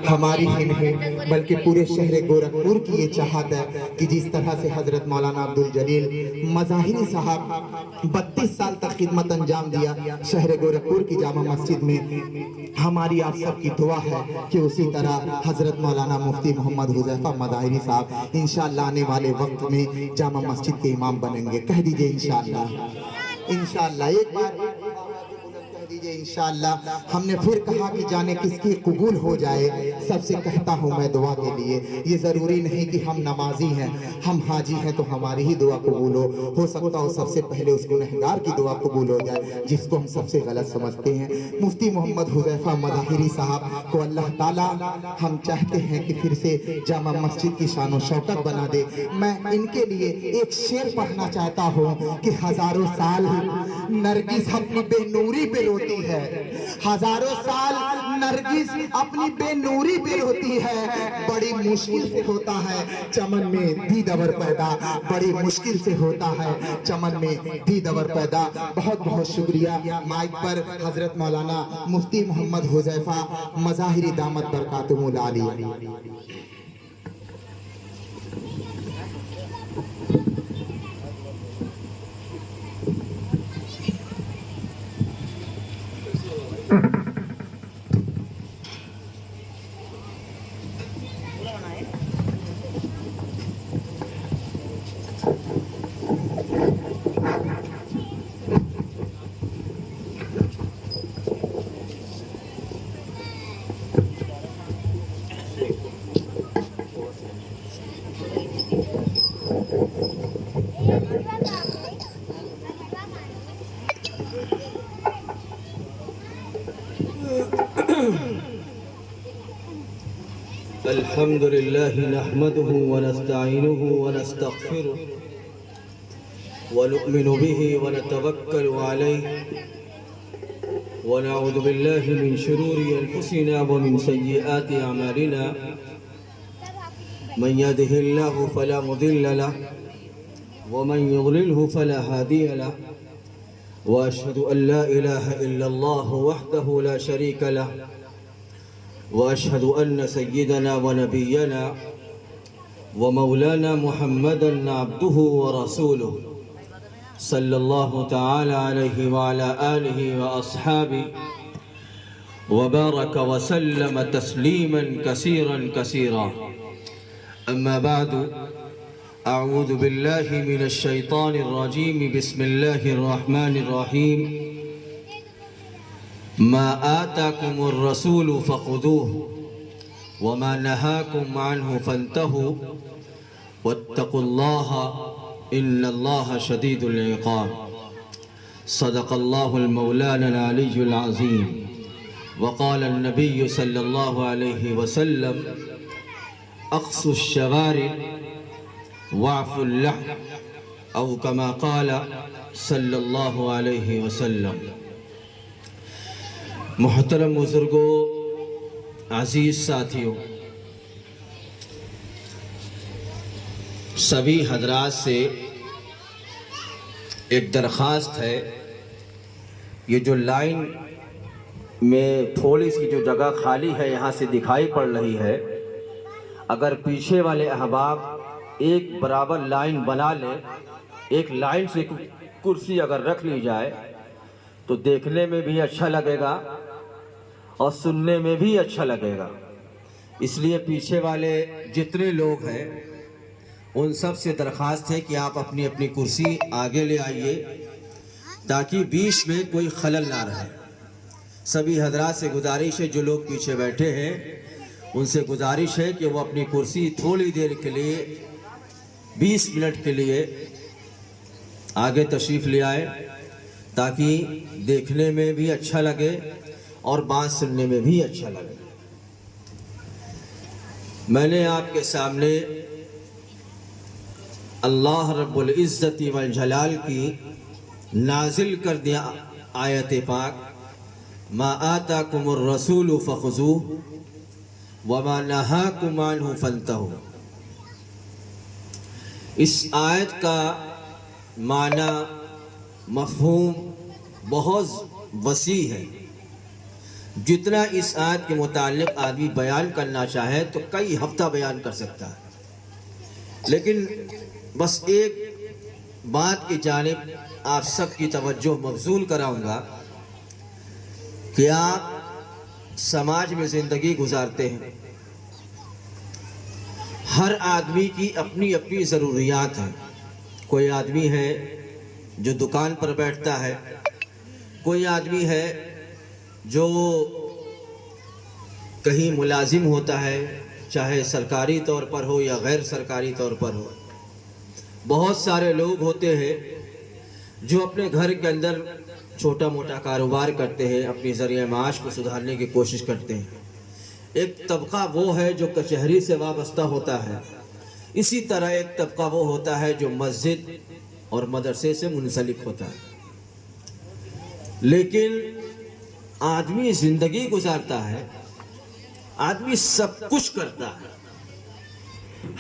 ہماری ہی نہیں بلکہ پورے شہر گورکھپور کی یہ چاہت ہے کہ جس طرح سے حضرت مولانا عبدالجلیل مظاہری صاحب 32 سال تک خدمت انجام دیا شہر گورکھپور کی جامع مسجد میں، ہماری آپ سب کی دعا ہے کہ اسی طرح حضرت مولانا مفتی محمد حذیفہ مظاہری صاحب انشاءاللہ آنے والے وقت میں جامع مسجد کے امام بنیں گے۔ کہہ دیجئے انشاءاللہ، انشاءاللہ ایک بار دیجئے انشاءاللہ۔ ہم نے پھر کہا کہ جانے کس کی قبول ہو جائے، سب سے کہتا ہوں میں دعا کے لیے، یہ ضروری نہیں کہ ہم نمازی ہیں، ہم حاجی ہیں تو ہماری ہی دعا قبول ہو سکتا ہو سب سے پہلے اس گنہگار کی دعا قبول ہو جائے جس کو ہم سب سے غلط سمجھتے ہیں۔ مفتی محمد حذیفہ مظاہری صاحب کو اللہ تعالیٰ ہم چاہتے ہیں کہ پھر سے جامع مسجد کی شان و شوکت بنا دے۔ میں ان کے لیے ایک شعر پڑھنا چاہتا ہوں کہ ہزاروں سال نرگس اپنی بے نوری پہ روتی ہے، ہزاروں سال نرگس اپنی بے نوری پہ روتی ہے، بڑی مشکل سے ہوتا ہے چمن میں دیدور پیدا، بڑی مشکل سے ہوتا ہے چمن میں دیدور پیدا۔ بہت بہت شکریہ۔ مائک پر حضرت مولانا مفتی محمد حذیفہ مظاہری دامت برکاتہم العالیہ۔ الحمد لله نحمده ونستعينه ونستغفره ونؤمن به ونتوكل عليه ونعوذ بالله من شرور أنفسنا ومن سيئات أعمالنا من يهده الله فلا مضل له ومن يضلله فلا هادي له وأشهد أن لا إله إلا الله وحده لا شريك له وأشهد أن سيدنا ونبينا ومولانا محمدًا عبده ورسوله صلى الله تعالى عليه وعلى آله وأصحابه وبارك وسلم تسليماً كثيراً كثيراً. أما بعد، أعوذ بالله من الشيطان الرجيم. بسم الله الرحمن الرحيم. ما آتاكم الرسول فخذوه وما نهاكم عنه فانتهوا واتقوا الله إن الله شديد العقاب. صدق الله المولانا العلي العظيم. وقال النبي صلى الله عليه وسلم: أقصوا الشوارب واعفوا اللحم، أو كما قال صلى الله عليه وسلم. محترم بزرگوں، عزیز ساتھیوں، سبھی حضرات سے ایک درخواست ہے، یہ جو لائن میں تھوڑی سی جو جگہ خالی ہے یہاں سے دکھائی پڑ رہی ہے، اگر پیچھے والے احباب ایک برابر لائن بنا لیں، ایک لائن سے کرسی اگر رکھ لی جائے تو دیکھنے میں بھی اچھا لگے گا اور سننے میں بھی اچھا لگے گا۔ اس لیے پیچھے والے جتنے لوگ ہیں ان سب سے درخواست ہے کہ آپ اپنی اپنی کرسی آگے لے آئیے تاکہ بیچ میں کوئی خلل نہ رہے۔ سبھی حضرات سے گزارش ہے، جو لوگ پیچھے بیٹھے ہیں ان سے گزارش ہے کہ وہ اپنی کرسی تھوڑی دیر کے لیے 20 منٹ کے لیے آگے تشریف لے آئے تاکہ دیکھنے میں بھی اچھا لگے اور بات سننے میں بھی اچھا لگے۔ میں نے آپ کے سامنے اللہ رب العزت والجلال کی نازل کر دیا آیت پاک: ما آتاکم الرسول فخذوہ وما نہاکم عنہ فانتہوا۔ اس آیت کا معنی مفہوم بہت وسیع ہے، جتنا اس آیت کے متعلق آدمی بیان کرنا چاہے تو کئی ہفتہ بیان کر سکتا ہے، لیکن بس ایک بات کی جانب آپ سب کی توجہ مبذول کراؤں گا کہ آپ سماج میں زندگی گزارتے ہیں، ہر آدمی کی اپنی اپنی ضروریات ہیں۔ کوئی آدمی ہے جو دکان پر بیٹھتا ہے، کوئی آدمی ہے جو کہیں ملازم ہوتا ہے، چاہے سرکاری طور پر ہو یا غیر سرکاری طور پر ہو۔ بہت سارے لوگ ہوتے ہیں جو اپنے گھر کے اندر چھوٹا موٹا کاروبار کرتے ہیں، اپنی ذریعہ معاش کو سدھارنے کی کوشش کرتے ہیں۔ ایک طبقہ وہ ہے جو کچہری سے وابستہ ہوتا ہے، اسی طرح ایک طبقہ وہ ہوتا ہے جو مسجد اور مدرسے سے منسلک ہوتا ہے۔ لیکن آدمی زندگی گزارتا ہے، آدمی سب کچھ کرتا ہے۔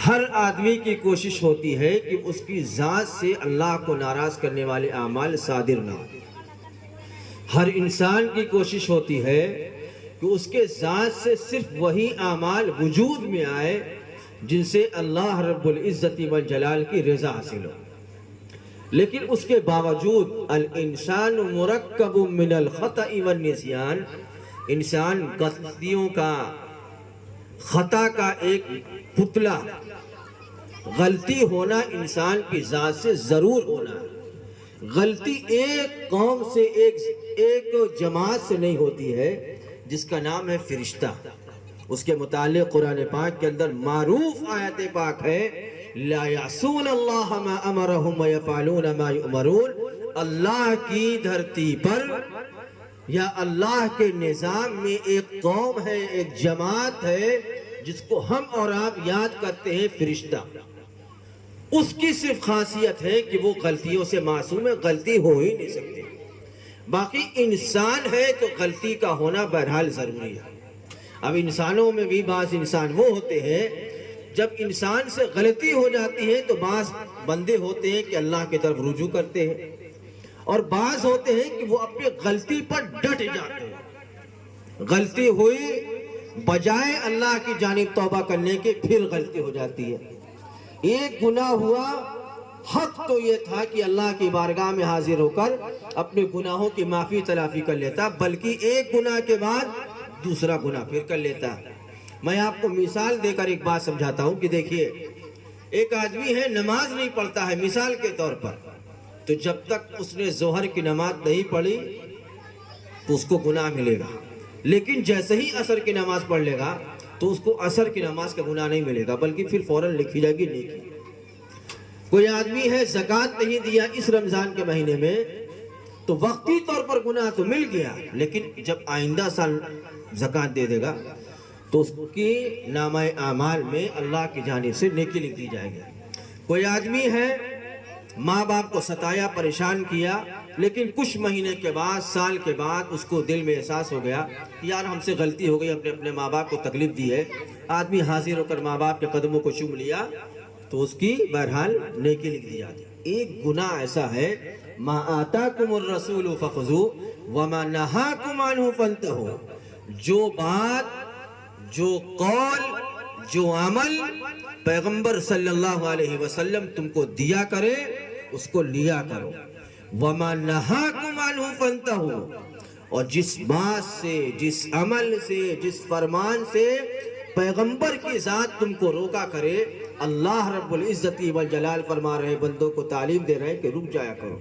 ہر آدمی کی کوشش ہوتی ہے کہ اس کی ذات سے اللہ کو ناراض کرنے والے اعمال صادر نہ ہوں۔ ہر انسان کی کوشش ہوتی ہے کہ اس کے ذات سے صرف وہی اعمال وجود میں آئے جن سے اللہ رب العزت والجلال کی رضا حاصل ہو۔ لیکن اس کے باوجود الانسان مرکب من الخطأ والنسیان، انسان غلطیوں کا، خطا کا ایک پتلا۔ غلطی ہونا انسان کی ذات سے ضرور ہونا ہے۔ غلطی ایک قوم سے، ایک جماعت سے نہیں ہوتی ہے، جس کا نام ہے فرشتہ۔ اس کے متعلق قرآن پاک کے اندر معروف آیت پاک ہے، لا یعصون اللہ ما امرہم ویفعلون ما یؤمرون۔ اللہ کی دھرتی پر یا اللہ کے نظام میں ایک قوم ہے، ایک جماعت ہے جس کو ہم اور آپ یاد کرتے ہیں، فرشتہ۔ اس کی صرف خاصیت ہے کہ وہ غلطیوں سے معصوم ہے، غلطی ہو ہی نہیں سکتی۔ باقی انسان ہے تو غلطی کا ہونا بہرحال ضروری ہے۔ اب انسانوں میں بھی بعض انسان وہ ہوتے ہیں، جب انسان سے غلطی ہو جاتی ہے تو بعض بندے ہوتے ہیں کہ اللہ کی طرف رجوع کرتے ہیں، اور بعض ہوتے ہیں کہ وہ اپنی غلطی پر ڈٹ جاتے ہیں۔ غلطی ہوئی، بجائے اللہ کی جانب توبہ کرنے کے پھر غلطی ہو جاتی ہے۔ ایک گناہ ہوا، حق تو یہ تھا کہ اللہ کی بارگاہ میں حاضر ہو کر اپنے گناہوں کی معافی تلافی کر لیتا، بلکہ ایک گناہ کے بعد دوسرا گناہ پھر کر لیتا۔ میں آپ کو مثال دے کر ایک بات سمجھاتا ہوں کہ دیکھیے، ایک آدمی ہے نماز نہیں پڑھتا ہے مثال کے طور پر، تو جب تک اس نے ظہر کی نماز نہیں پڑھی تو اس کو گناہ ملے گا، لیکن جیسے ہی عصر کی نماز پڑھ لے گا تو اس کو عصر کی نماز کا گناہ نہیں ملے گا، بلکہ پھر فوراً لکھی جائے گی نیکی۔ کوئی آدمی ہے زکوٰۃ نہیں دیا اس رمضان کے مہینے میں، تو وقتی طور پر گناہ تو مل گیا، لیکن جب آئندہ سال زکوٰۃ دے دے گا تو اس کی نامہ اعمال میں اللہ کی جانب سے نیکی لکھ دی جائے گی۔ کوئی آدمی ہے ماں باپ کو ستایا، پریشان کیا، لیکن کچھ مہینے کے بعد، سال کے بعد اس کو دل میں احساس ہو گیا کہ یار ہم سے غلطی ہو گئی، اپنے ماں باپ کو تکلیف دی ہے۔ آدمی حاضر ہو کر ماں باپ کے قدموں کو چوم لیا تو اس کی بہرحال نیکی لکھ دی جاتی۔ ایک گناہ ایسا ہے، ما آتاکم الرسول فخذوہ وما نہاکم عنہ فانتہوا، جو بات، جو قول، جو عمل پیغمبر صلی اللہ علیہ وسلم تم کو دیا کرے اس کو لیا کرو، وما نہاکم عنہ فانتہوا، اور جس بات سے، جس عمل سے، جس فرمان سے پیغمبر کی ذات تم کو روکا کرے، اللہ رب العزت والجلال فرما رہے بندوں کو تعلیم دے رہے ہیں کہ رک جایا کرو۔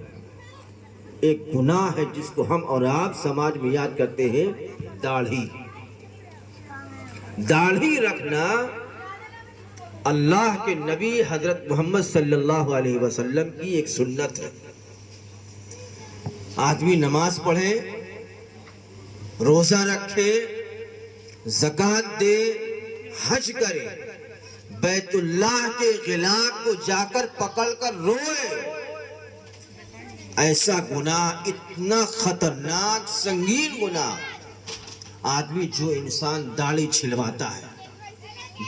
ایک گناہ ہے جس کو ہم اور آپ سماج میں یاد کرتے ہیں، داڑھی۔ داڑھی رکھنا اللہ کے نبی حضرت محمد صلی اللہ علیہ وسلم کی ایک سنت ہے۔ آدمی نماز پڑھے، روزہ رکھے، زکوٰۃ دے، حج کرے، بیت اللہ کے غلاف کو جا کر پکڑ کر روئے، ایسا گناہ، اتنا خطرناک سنگین گناہ، آدمی جو انسان داڑھی چھلواتا ہے،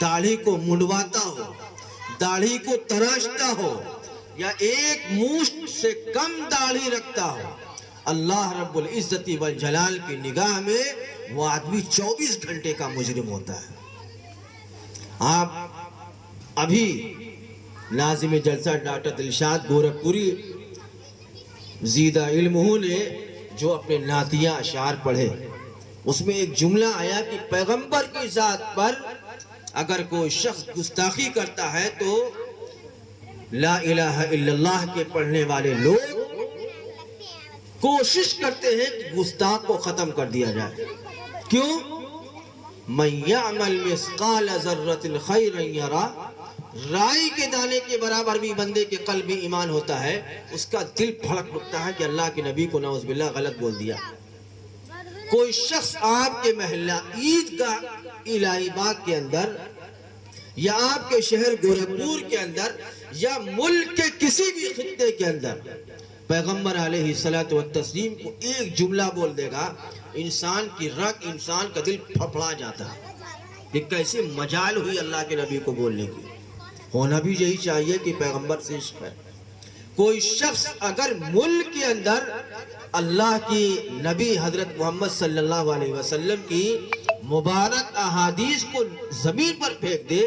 داڑھی کو منڈواتا ہو، داڑھی کو تراشتا ہو، یا ایک مشت سے کم داڑھی رکھتا ہو، اللہ رب العزت والجلال کی نگاہ میں وہ آدمی 24 گھنٹے کا مجرم ہوتا ہے۔ آپ ابھی ناظم جلسہ ڈاکٹر دلشاد گورکھپوری زیدہ علم نے جو اپنے نعتیہ اشعار پڑھے، اس میں ایک جملہ آیا کہ پیغمبر کی ذات پر اگر کوئی شخص گستاخی کرتا ہے تو لا الہ الا اللہ کے پڑھنے والے لوگ کوشش کرتے ہیں کہ گستاخ کو ختم کر دیا جائے۔ کیوں؟ من یعمل مثقال ذرۃ خیرا یرا، رائی کے دانے کے برابر بھی بندے کے قلب میں ایمان ہوتا ہے، اس کا دل پھڑک اٹھتا ہے کہ اللہ کے نبی کو نعوذ باللہ غلط بول دیا۔ کوئی شخص آپ کے محلہ عیدگاہ الہی باغ کے اندر یا آپ کے شہر گورکھپور کے اندر یا ملک کے کسی بھی خطے کے اندر پیغمبر علیہ الصلوۃ والتسلیم کو ایک جملہ بول دے گا، انسان کی رگ، انسان کا دل پھپڑا جاتا ہے۔ یہ کیسے مجال ہوئی اللہ کے نبی کو بولنے کی؟ ہونا بھی یہی چاہیے کہ پیغمبر سے عشق ہے۔ کوئی شخص اگر ملک کے اندر اللہ کی نبی حضرت محمد صلی اللہ علیہ وسلم کی مبارک احادیث کو زمین پر پھینک دے،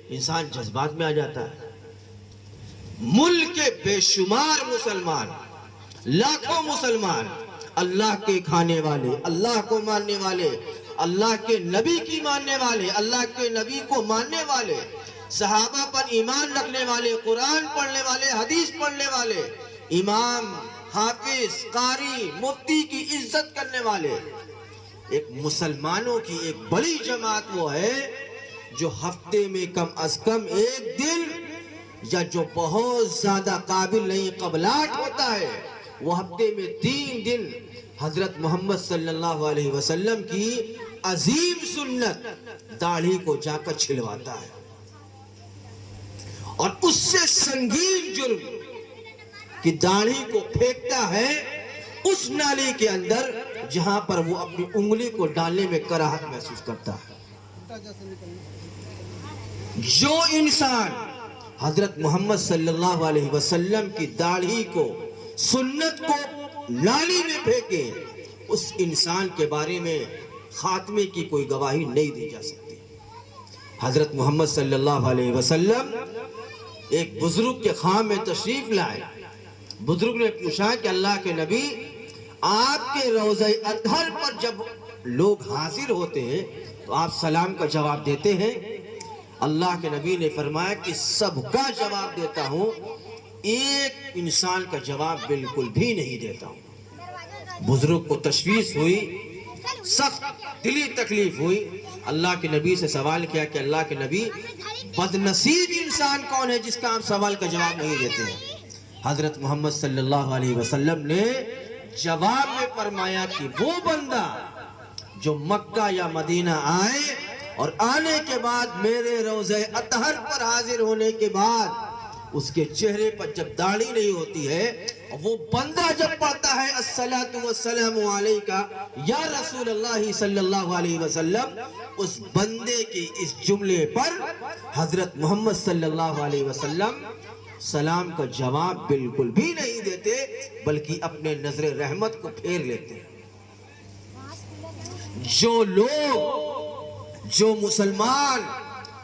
انسان جذبات میں آ جاتا ہے۔ ملک کے بے شمار مسلمان، لاکھوں مسلمان، اللہ کے کھانے والے، اللہ کو ماننے والے، اللہ کے نبی کی ماننے والے، اللہ کے نبی کو ماننے والے، صحابہ پر ایمان رکھنے والے، قرآن پڑھنے والے، حدیث پڑھنے والے، امام، حافظ، قاری، مفتی کی عزت کرنے والے، ایک مسلمانوں کی ایک بڑی جماعت وہ ہے جو ہفتے میں کم از کم ایک دن یا جو بہت زیادہ قابل نہیں قبلات ہوتا ہے، وہ ہفتے میں 3 دن حضرت محمد صلی اللہ علیہ وسلم کی عظیم سنت داڑھی کو جا کر چھلواتا ہے، اور اس سے سنگین جرم کہ داڑھی کو پھینکتا ہے اس نالی کے اندر جہاں پر وہ اپنی انگلی کو ڈالنے میں کراہت محسوس کرتا ہے۔ جو انسان حضرت محمد صلی اللہ علیہ وسلم کی داڑھی کو، سنت کو نالی میں پھینکے، اس انسان کے بارے میں خاتمے کی کوئی گواہی نہیں دی جا سکتی۔ حضرت محمد صلی اللہ علیہ وسلم ایک بزرگ کے خاں میں تشریف لائے۔ بزرگ نے پوچھا کہ اللہ کے نبی، آپ کے روضہ اطہر پر جب لوگ حاضر ہوتے ہیں تو آپ سلام کا جواب دیتے ہیں؟ اللہ کے نبی نے فرمایا کہ سب کا جواب دیتا ہوں، ایک انسان کا جواب بالکل بھی نہیں دیتا ہوں۔ بزرگ کو تشویش ہوئی، سخت دلی تکلیف ہوئی۔ اللہ کے نبی سے سوال کیا کہ اللہ کے نبی، بدنصیب انسان کون ہے جس کا آپ سوال کا جواب نہیں دیتے ہیں؟ حضرت محمد صلی اللہ علیہ وسلم نے جواب میں فرمایا کہ وہ بندہ جو مکہ یا مدینہ آئے اور آنے کے بعد میرے روضہ اطہر پر حاضر ہونے کے بعد اس کے چہرے پر جب داڑھی نہیں ہوتی ہے، وہ بندہ جب پڑھتا ہے الصلاۃ والسلام علیکہ یا رسول اللہ صلی اللہ علیہ وسلم، اس بندے کے اس جملے پر حضرت محمد صلی اللہ علیہ وسلم سلام کا جواب بالکل بھی نہیں دیتے، بلکہ اپنے نظر رحمت کو پھیر لیتے ہیں۔ جو لوگ، جو مسلمان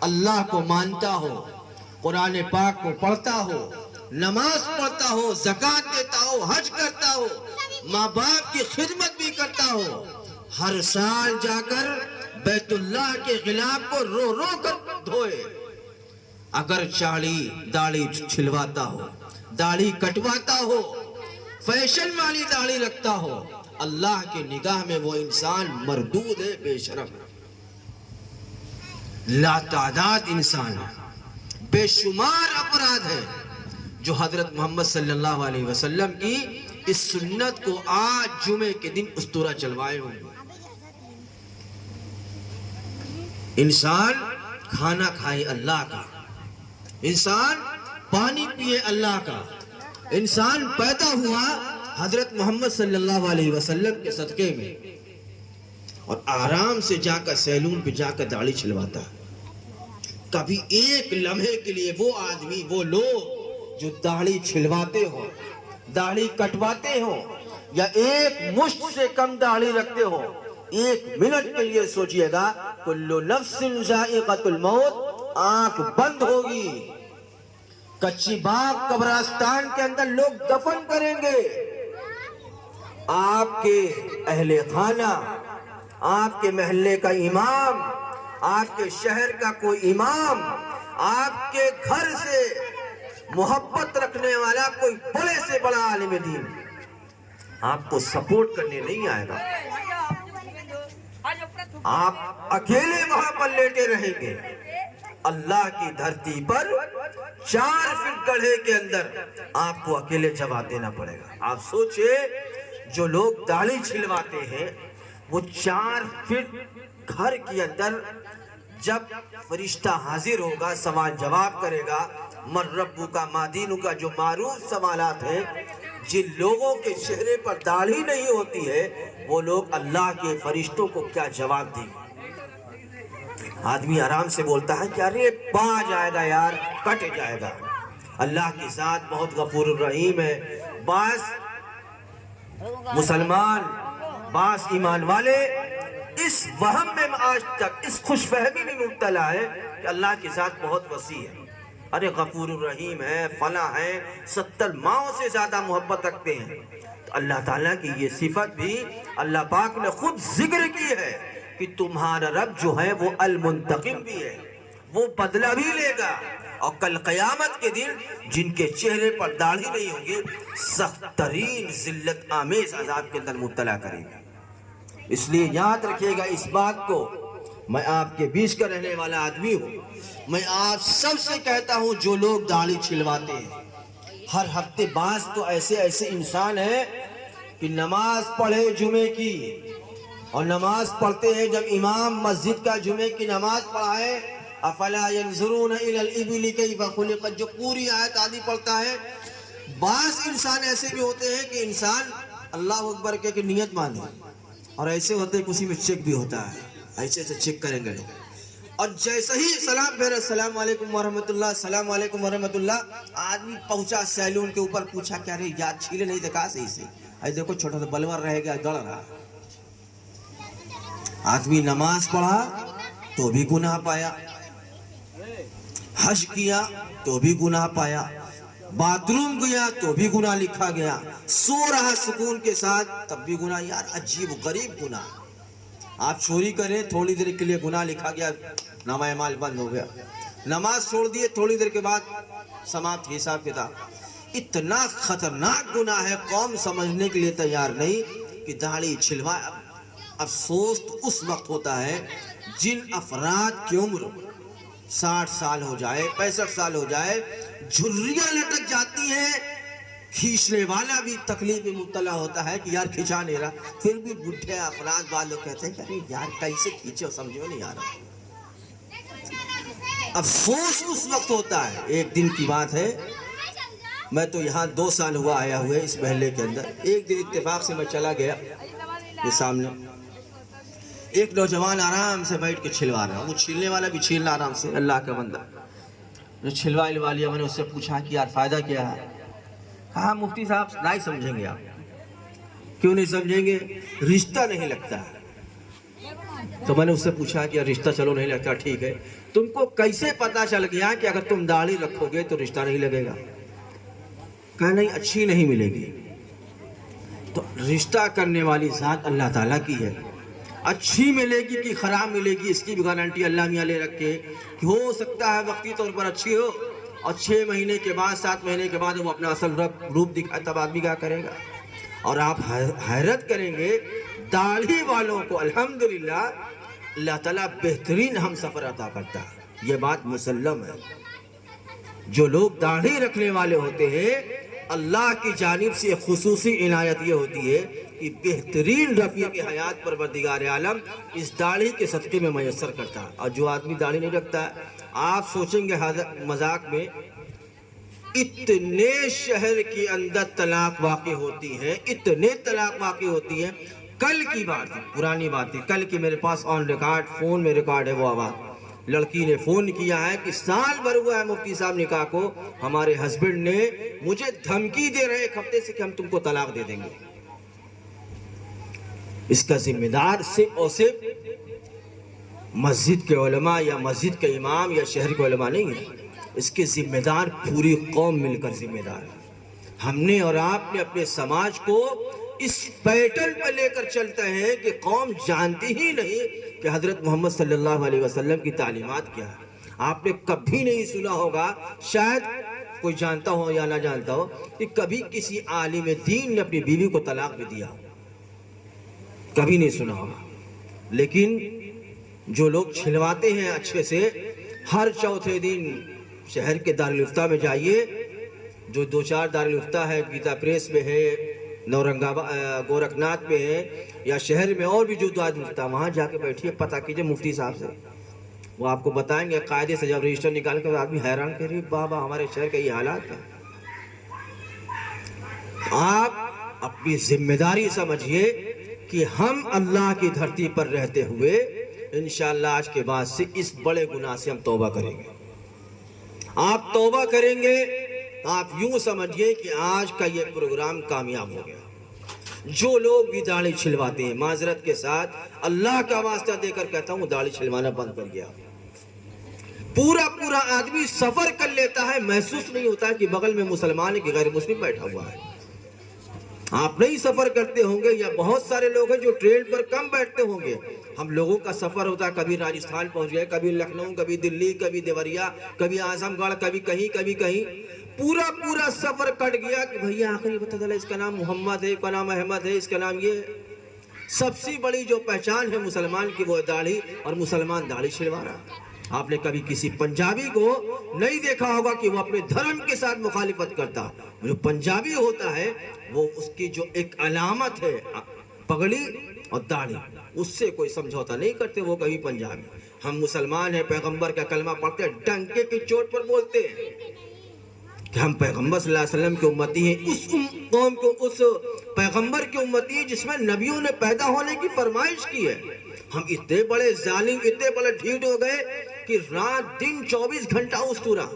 اللہ کو مانتا ہو، قرآن پاک کو پڑھتا ہو، نماز پڑھتا ہو، زکوٰۃ دیتا ہو، حج کرتا ہو، ماں باپ کی خدمت بھی کرتا ہو، ہر سال جا کر بیت اللہ کے غلاف کو رو رو کر دھوئے، اگر داڑھی چھلواتا ہو، داڑھی کٹواتا ہو، فیشن والی داڑھی رکھتا ہو، اللہ کی نگاہ میں وہ انسان مردود ہے، بے شرم، لا تعداد انسان ہے، بے شمار اپرادھ ہے جو حضرت محمد صلی اللہ علیہ وسلم کی اس سنت کو آج جمعے کے دن استورا چلوائے ہوئے۔ انسان کھانا کھائے اللہ کا، انسان پانی پیے اللہ کا، انسان پیدا ہوا حضرت محمد صلی اللہ علیہ وسلم کے صدقے میں، اور آرام سے جا کر سیلون پہ جا کر داڑھی چھلواتا ہے۔ کبھی ایک لمحے کے لیے وہ آدمی، وہ لوگ جو داڑھی چھلواتے ہو، داڑھی کٹواتے ہو، یا ایک مشت سے کم داڑھی رکھتے ہو، ایک منٹ کے لیے سوچئے گا، کل نفس ذائقۃ الموت، آنکھ بند ہوگی، کچی باغ قبرستان کے اندر لوگ دفن کریں گے، آپ کے اہل خانہ، آپ کے محلے کا امام، آپ کے شہر کا کوئی امام، آپ کے گھر سے محبت رکھنے والا کوئی بڑے سے بڑا عالم دین آپ کو سپورٹ کرنے نہیں آئے گا، آپ اکیلے وہاں پر لیٹے رہیں گے، اللہ کی دھرتی پر 4 فٹ گڑھے کے اندر آپ کو اکیلے جواب دینا پڑے گا۔ آپ سوچئے جو لوگ داڑھی چھلواتے ہیں وہ 4 فٹ گھر کے اندر جب فرشتہ حاضر ہوگا، سوال جواب کرے گا، من ربک کا ما دینک کا جو معروف سوالات ہیں، جن لوگوں کے چہرے پر داڑھی نہیں ہوتی ہے وہ لوگ اللہ کے فرشتوں کو کیا جواب دیں گے؟ آدمی آرام سے بولتا ہے کہ ارے پا جائے گا یار، کٹ جائے گا۔ اللہ کی ذات بہت غفور الرحیم ہے۔ بعض مسلمان، بعض ایمان والے اس وہم میں آج تک اس خوش فہمی میں مبتلا ہے کہ اللہ کی ذات بہت وسیع ہے، ارے غفور الرحیم ہے، فلاں ہے، 70 ماؤں سے زیادہ محبت رکھتے ہیں۔ تو اللہ تعالیٰ کی یہ صفت بھی اللہ پاک نے خود ذکر کی ہے کہ تمہارا رب جو ہے وہ المنتقم بھی ہے، وہ بدلہ بھی لے گا، اور کل قیامت کے دن جن کے چہرے پر داڑھی نہیں ہوگی سخت ترین ذلت آمیز عذاب کے اندر مبتلا کرے گا۔ اس لیے یاد رکھیے گا اس بات کو، میں آپ کے بیچ کا رہنے والا آدمی ہوں، میں آپ سب سے کہتا ہوں جو لوگ داڑھی چھلواتے ہیں، ہر ہفتے بعض تو ایسے انسان ہیں کہ نماز پڑھے جمعے کی، اور نماز پڑھتے ہیں جب امام مسجد کا جمعے کی نماز پڑھائے، افلا ينظرون الى الابل كيف خلقت، جو پوری آیت آدھی پڑھتا ہے۔ بعض انسان ایسے بھی ہوتے ہیں کہ انسان اللہ اکبر کے نیت مانے، اور ایسے ہوتے ہیں کہ اسی میں چیک بھی ہوتا ہے، ایسے چیک کریں گے لوگ، اور جیسے ہی سلام پھیرا السلام علیکم ورحمت اللہ، السلام علیکم ورحمت اللہ، آدمی پہنچا سیلون کے اوپر، پوچھا کہ ارے یاد چھیلے نہیں دیکھا صحیح سے، ایسے دیکھو چھوٹا سا بلور رہ گیا، گڑ رہا۔ آدمی نماز پڑھا تو بھی گناہ پایا، حج کیا تو بھی گناہ پایا، باتھ روم گیا تو بھی گناہ لکھا گیا، سو رہا سکون کے ساتھ تب بھی گناہ۔ یار عجیب غریب گناہ، آپ چوری کریں تھوڑی دیر کے لیے گناہ لکھا گیا، نامہ اعمال بند ہو گیا، نماز چھوڑ دیے تھوڑی دیر کے بعد سماپت حساب کتاب۔ اتنا خطرناک گناہ ہے، قوم سمجھنے کے لیے تیار نہیں کہ داڑھی چھلوا۔ افسوس تو اس وقت ہوتا ہے جن افراد کی عمر 60 سال ہو جائے، 65 سال ہو جائے، جھریاں لٹک جاتی ہیں، کھینچنے والا بھی تکلیف میں مبتلا ہوتا ہے کہ یار کھینچا نہیں رہا، پھر بھی بڈھے افراد بعض لوگ کہتے ہیں کہ ارے یار کیسے کھینچے، سمجھ میں نہیں آ رہا۔ افسوس اس وقت ہوتا ہے۔ ایک دن کی بات ہے، میں تو یہاں 2 سال ہوا آیا ہوئے اس محلے کے اندر، ایک دن اتفاق سے میں چلا گیا، یہ سامنے ایک نوجوان آرام سے بیٹھ کے چھلوا رہا، وہ چھیلنے والا بھی چھیل رہا آرام سے، اللہ کا بندہ جو چھلوا لیا۔ میں نے اس سے پوچھا کہ یار فائدہ کیا ہے؟ کہا مفتی صاحب نہیں سمجھیں گے۔ آپ کیوں نہیں سمجھیں گے؟ رشتہ نہیں لگتا ہے۔ تو میں نے اس سے پوچھا کہ رشتہ چلو نہیں لگتا، ٹھیک ہے، تم کو کیسے پتا چل گیا کہ اگر تم داڑھی رکھو گے تو رشتہ نہیں لگے گا؟ کہا نہیں، اچھی نہیں ملے گی۔ تو رشتہ کرنے والی ذات اللہ تعالیٰ کی ہے، اچھی ملے گی کہ خراب ملے گی اس کی بھی گارنٹی اللہ میاں لے رکھے کہ ہو سکتا ہے وقتی طور پر اچھی ہو، اور 6 مہینے کے بعد 7 مہینے کے بعد وہ اپنا اصل روپ دکھائے، تب آدمی کیا کرے گا؟ اور آپ حیرت کریں گے داڑھی والوں کو الحمدللہ اللہ تعالیٰ بہترین ہم سفر عطا کرتا ہے، یہ بات مسلم ہے۔ جو لوگ داڑھی رکھنے والے ہوتے ہیں اللہ کی جانب سے خصوصی عنایت یہ ہوتی ہے کہ بہترین رفیق حیات پروردگار عالم اس داڑھی کے صدقے میں میسر کرتا ہے۔ اور جو آدمی داڑھی نہیں رکھتا ہے، آپ سوچیں گے مذاق میں، اتنے شہر کے اندر طلاق واقع ہوتی ہیں، اتنے طلاق واقع ہوتی ہیں۔ کل کی بات ہے، پرانی بات ہے، کل کی میرے پاس آن ریکارڈ فون میں ریکارڈ ہے وہ آواز، لڑکی نے فون کیا ہے کہ سال بھر ہوا ہے مفتی صاحب نکاح کو، ہمارے ہسبینڈ نے مجھے دھمکی دے رہے 1 ہفتے سے کہ ہم تم کو طلاق دے دیں گے۔ اس کا ذمہ دار صرف اور صرف مسجد کے علماء یا مسجد کے امام یا شہر کے علماء نہیں ہے، اس کے ذمہ دار پوری قوم مل کر ذمہ دار ہے۔ ہم نے اور آپ نے اپنے سماج کو اس پیٹرن پر لے کر چلتے ہیں کہ قوم جانتی ہی نہیں کہ حضرت محمد صلی اللہ علیہ وسلم کی تعلیمات کیا ہے۔ آپ نے کبھی نہیں سنا ہوگا، شاید کوئی جانتا ہو یا نہ جانتا ہو، کہ کبھی کسی عالم دین نے اپنی بیوی کو طلاق بھی دیا، کبھی نہیں سنا ہوگا۔ لیکن جو لوگ چھلواتے ہیں اچھے سے، ہر چوتھے دن شہر کے دارالفتہ میں جائیے، جو 2-4 دارالفتہ ہے، گیتا پریس میں ہے، گورکھناتھ میں ہے، یا شہر میں اور بھی جو دارالفتہ، وہاں جا کے بیٹھیے، پتہ کیجئے مفتی صاحب سے، وہ آپ کو بتائیں گے قاعدے سے جب رجسٹر نکال کے آدمی حیران کہ رہی بابا ہمارے شہر کا یہ حالات ہے۔ آپ اپنی ذمہ داری سمجھیے کہ ہم اللہ کی دھرتی پر رہتے ہوئے انشاءاللہ آج کے بعد سے اس بڑے گناہ سے ہم توبہ کریں گے۔ آپ توبہ کریں گے، آپ یوں سمجھیے کہ آج کا یہ پروگرام کامیاب ہو گیا۔ جو لوگ بھی داڑھی چھلواتے ہیں، معذرت کے ساتھ اللہ کا واسطہ دے کر کہتا ہوں، داڑھی چھلوانا بند کر گیا۔ پورا آدمی سفر کر لیتا ہے، محسوس نہیں ہوتا ہے کہ بغل میں مسلمان ہے کہ غیر مسلم بیٹھا ہوا ہے۔ آپ نہیں سفر کرتے ہوں گے، یا بہت سارے لوگ ہیں جو ٹرین پر کم بیٹھتے ہوں گے۔ ہم لوگوں کا سفر ہوتا ہے، کبھی راجستھان پہنچ گئے، کبھی لکھنؤ، کبھی دلی، کبھی دیوریا، کبھی اعظم گڑھ، کبھی کہیں پورا سفر کٹ گیا کہ بھئیہ آخری پتہ چلا اس کا نام محمد ہے، اس کا نام احمد ہے، اس کا نام یہ۔ سب سے بڑی جو پہچان ہے مسلمان کی وہ داڑھی، اور مسلمان داڑھی چھلوا رہا۔ آپ نے کبھی کسی پنجابی کو نہیں دیکھا ہوگا کہ وہ اپنے دھرم کے ساتھ مخالفت کرتا۔ جو پنجابی ہوتا ہے وہ اس کی جو ایک علامت ہے پگڑی اور داڑھی، اس سے کوئی سمجھوتا نہیں کرتے وہ کبھی پنجابی۔ ہم مسلمان ہیں، پیغمبر کا کلمہ پڑھتے ہیں، ڈنکے کی چوٹ پر بولتے ہیں کہ ہم پیغمبر صلی اللہ علیہ وسلم کی امتی ہیں، اس قوم کو، اس پیغمبر کی امتی ہیں جس میں نبیوں نے پیدا ہونے کی فرمائش کی ہے۔ ہم اتنے بڑے ظالم، اتنے بڑے ڈھیٹ ہو گئے کہ رات دن 24 گھنٹہ استورا۔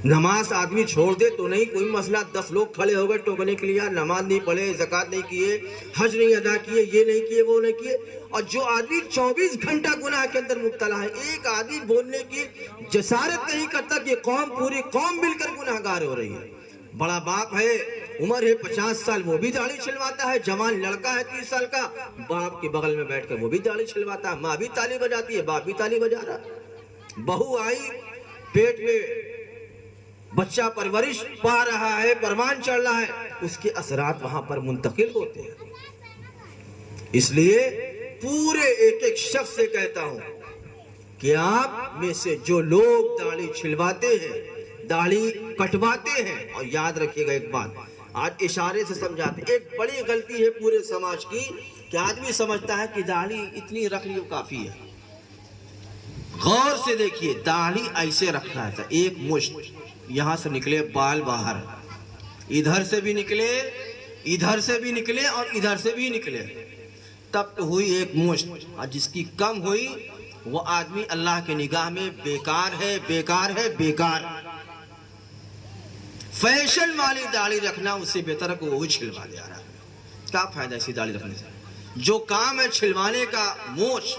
نماز آدمی چھوڑ دے تو نہیں کوئی مسئلہ، 10 لوگ کھڑے ہو گئے ٹوکنے کے لیے، نماز نہیں پڑھے، زکوٰۃ نہیں کیے، حج نہیں ادا کیے، یہ نہیں کیے، وہ نہیں کیے، اور جو آدمی 24 گھنٹہ گناہ کے اندر مبتلا ہے، ایک آدمی بولنے کی جسارت نہیں کرتا کہ پوری قوم مل کر گناہگار ہو رہی ہے۔ بڑا باپ ہے، عمر ہے 50 سال، وہ بھی داڑھی چھلواتا ہے، جوان لڑکا ہے 30 سال کا، باپ کے بغل میں بیٹھ کر وہ بھی داڑھی چھلواتا ہے، ماں بھی تالی بجاتی ہے، باپ بھی تالی بجا رہا ہے۔ بہو آئی، پیٹ میں بچہ پرورش پا رہا ہے، پروان چڑھ رہا ہے، اس کے اثرات وہاں پر منتقل ہوتے ہیں۔ اس لیے پورے ایک شخص سے کہتا ہوں کہ آپ میں سے جو لوگ داڑھی چھلواتے ہیں، داڑھی کٹواتے ہیں، اور یاد رکھیے گا ایک بات، آج اشارے سے سمجھاتے ہیں، ایک بڑی غلطی ہے پورے سماج کی کہ آدمی سمجھتا ہے کہ داڑھی اتنی رکھ لی کافی ہے۔ غور سے دیکھیے، داڑھی ایسے رکھنا ہے، ایک مشت، یہاں سے نکلے بال باہر، ادھر سے بھی نکلے، ادھر سے بھی نکلے، اور ادھر سے بھی نکلے، تب تو ہوئی ایک مشت، اور جس کی کم ہوئی وہ آدمی اللہ کے نگاہ میں بیکار ہے، بیکار ہے، بیکار۔ فیشن والی داڑھی رکھنا اس سے بہتر ہے کہ وہ چھلوا دے رہا ہے۔ کیا فائدہ اسی داڑھی رکھنے سے؟ جو کام ہے چھلوانے کا، موچ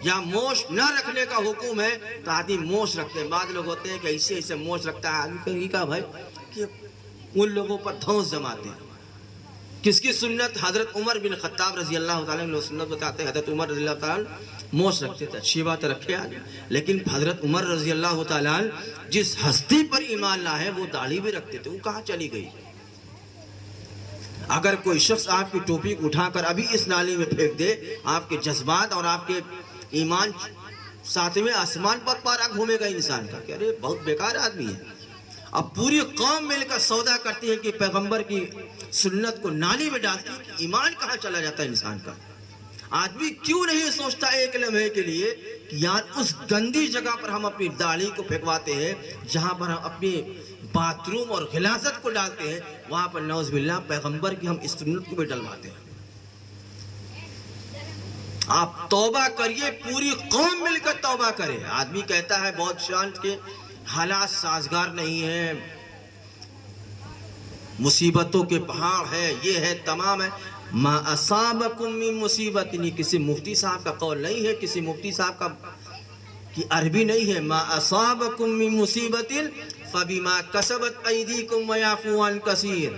یا موچ نہ رکھنے کا حکم ہے، تو آدمی موچ رکھتے ہیں۔ بعض لوگ ہوتے ہیں کہ ایسے ایسے موچ رکھتا ہے آدمی، کہیں کہا بھائی کہ ان لوگوں پر دھونس جماتے ہیں۔ کس کی سنت؟ حضرت عمر بن خطاب رضی اللہ تعالیٰ عنہ سنت بتاتے ہیں، حضرت عمر رضی اللہ تعالیٰ عنہ موچ رکھتے تھے، اچھی بات رکھے آدمی، لیکن حضرت عمر رضی اللہ تعالیٰ عنہ جس ہستی پر ایمان لائے وہ داڑھی بھی رکھتے تھے، وہ کہاں چلی گئی؟ اگر کوئی شخص آپ کی ٹوپی اٹھا کر ابھی اس نالی میں پھینک دے، آپ کے جذبات اور آپ کے ایمان ساتویں آسمان پر پارا گھومے گا انسان کا کہ ارے بہت بیکار آدمی ہے۔ اب پوری قوم مل کر سودا کرتی ہے کہ پیغمبر کی سنت کو نالی میں ڈالتی ہے، کہ ایمان کہاں چلا جاتا ہے انسان کا۔ آدمی کیوں نہیں سوچتا ایک لمحے کے لیے کہ یار اس گندی جگہ پر ہم اپنی داڑھی کو پھینکواتے ہیں، جہاں پر ہم اپنی باتھ روم اور غلاظت کو ڈالتے ہیں، وہاں پر نعوذ باللہ پیغمبر کی ہم اس سنت کو بھی ڈلواتے ہیں۔ آپ توبہ کریے، پوری قوم مل کر توبہ کرے۔ آدمی کہتا ہے بہت شانت کے حالات سازگار نہیں ہیں، مصیبتوں کے پہاڑ ہے، یہ ہے، تمام ہے۔ ما اصابکم من مصیبت، نہیں کسی مفتی صاحب کا قول نہیں ہے، کسی مفتی صاحب کا کی عربی نہیں ہے. ما اصابکم من مصیبت فبما کسبت ایدیکم ویعفو عن کثیر.